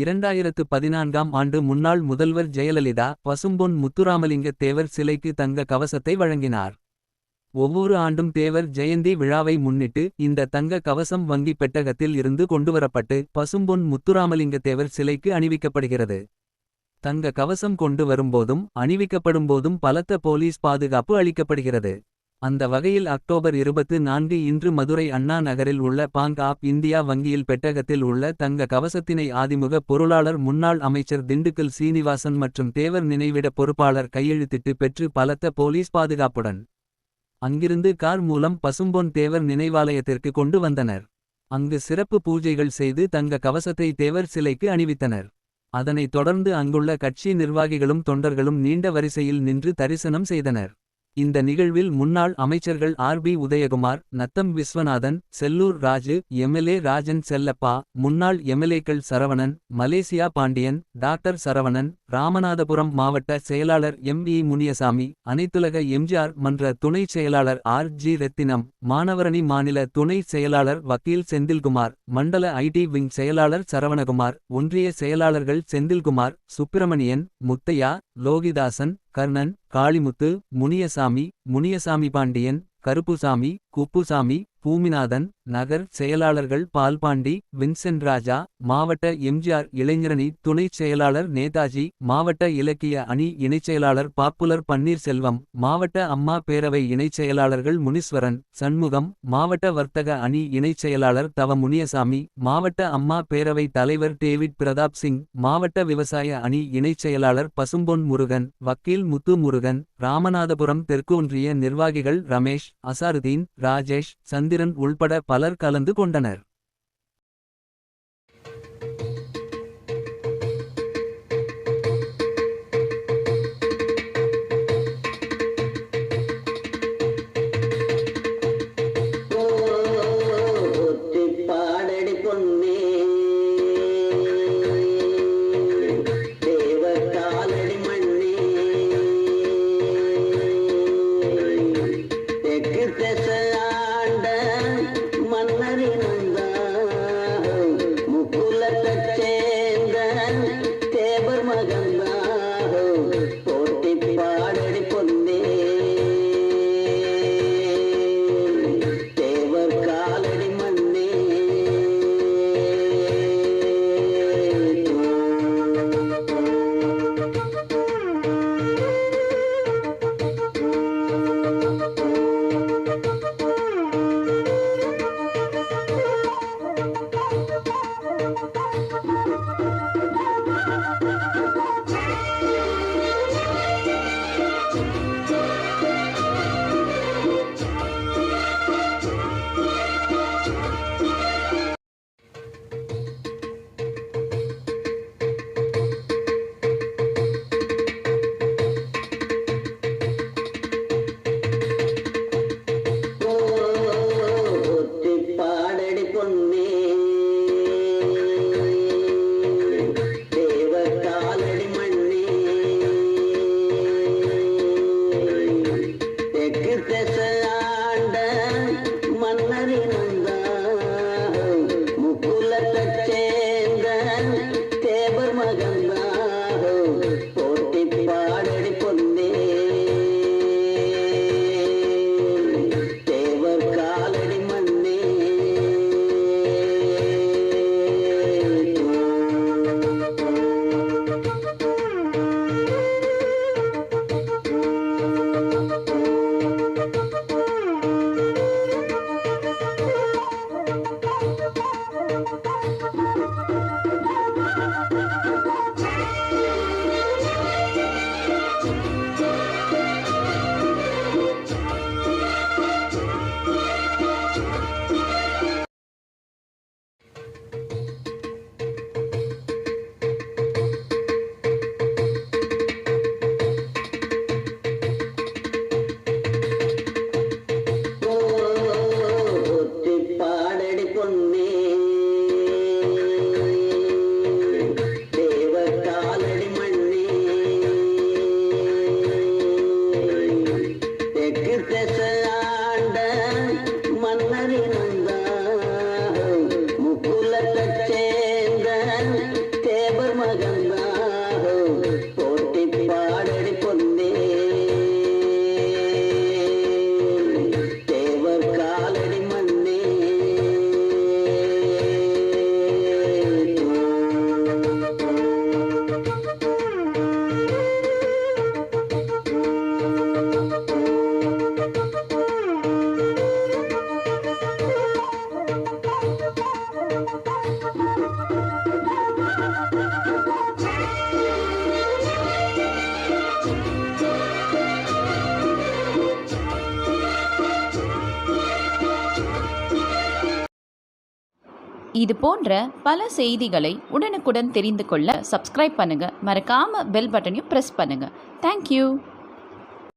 2014ஆம் ஆண்டு முன்னாள் முதல்வர் ஜெயலலிதா பசும்பொன் முத்துராமலிங்க தேவர் சிலைக்கு தங்க கவசத்தை வழங்கினார். ஒவ்வொரு ஆண்டும் தேவர் ஜெயந்தி விழாவை முன்னிட்டு இந்த தங்க கவசம் வங்கி பெட்டகத்தில் இருந்து கொண்டுவரப்பட்டு பசும்பொன் முத்துராமலிங்க தேவர் சிலைக்கு அணிவிக்கப்படுகிறது. தங்க கவசம் கொண்டு வரும்போதும் அணிவிக்கப்படும்போதும் பலத்த போலீஸ் பாதுகாப்பு அளிக்கப்படுகிறது. அந்த வகையில் அக்டோபர் 24 இன்று மதுரை அண்ணா நகரில் உள்ள பாங்க் ஆப் இந்தியா வங்கியில் பெட்டகத்தில் உள்ள தங்க கவசத்தினை ஆதிமுக பொருளாளர் முன்னாள் அமைச்சர் திண்டுக்கல் சீனிவாசன் மற்றும் தேவர் நினைவிட பொறுப்பாளர் கையெழுத்திட்டு பெற்று பலத்த போலீஸ் பாதுகாப்புடன் அங்கிருந்து கார் மூலம் பசும்பொன் தேவர் நினைவாலயத்திற்கு கொண்டு வந்தனர். அங்கு சிறப்பு பூஜைகள் செய்து தங்க கவசத்தை தேவர் சிலைக்கு அணிவித்தனர். அதனைத் தொடர்ந்து அங்குள்ள கட்சி நிர்வாகிகளும் தொண்டர்களும் நீண்ட வரிசையில் நின்று தரிசனம் செய்தனர். இந்த நிகழ்வில் முன்னாள் அமைச்சர்கள் ஆர்.பி. உதயகுமார், நத்தம் விஸ்வநாதன், செல்லூர் ராஜு, எம்எல்ஏ ராஜன் செல்லப்பா, முன்னாள் எம்எல்ஏக்கள் சரவணன், மலேசியா பாண்டியன், டாக்டர் சரவணன், ராமநாதபுரம் மாவட்ட செயலாளர் எம்.இ. முனியசாமி, அனைத்துலக எம்ஜிஆர் மன்ற துணைச் செயலாளர் ஆர்.ஜி. ரெத்தினம், மாணவரணி மாநில துணை செயலாளர் வக்கீல் செந்தில்குமார், மண்டல ஐடி விங் செயலாளர் சரவணகுமார், ஒன்றிய செயலாளர்கள் செந்தில்குமார், சுப்பிரமணியன், முத்தையா, லோகிதாசன், கர்ணன், காளிமுத்து, முனியசாமி பாண்டியன், கருப்புசாமி, குப்புசாமி, பூமிநாதன், நகர் செயலாளர்கள் பால்பாண்டி, வின்சென்ட் ராஜா, மாவட்ட எம்ஜிஆர் இளைஞரணி துணைச் செயலாளர் நேதாஜி, மாவட்ட இலக்கிய அணி இணைச்செயலாளர் பாப்புலர் பன்னீர்செல்வம், மாவட்ட அம்மா பேரவை இணைச் செயலாளர்கள் முனீஸ்வரன், சண்முகம், மாவட்ட வர்த்தக அணி இணைச் செயலாளர் தவ முனியசாமி, மாவட்ட அம்மா பேரவை தலைவர் டேவிட் பிரதாப் சிங், மாவட்ட விவசாய அணி இணைச் செயலாளர் பசும்பொன் முருகன், வக்கீல் முத்து முருகன், ராமநாதபுரம் தெற்கு ஒன்றிய நிர்வாகிகள் ரமேஷ், அசாருதீன், ராஜேஷ், சந்திரன் உள்பட பலர் கலந்து கொண்டனர். இது போன்ற பல செய்திகளை உடனுக்குடன் தெரிந்து கொள்ள சப்ஸ்கிரைப் பண்ணுங்க. மறக்காம பெல் பட்டனையும் பிரஸ் பண்ணுங்க. தேங்க்யூ.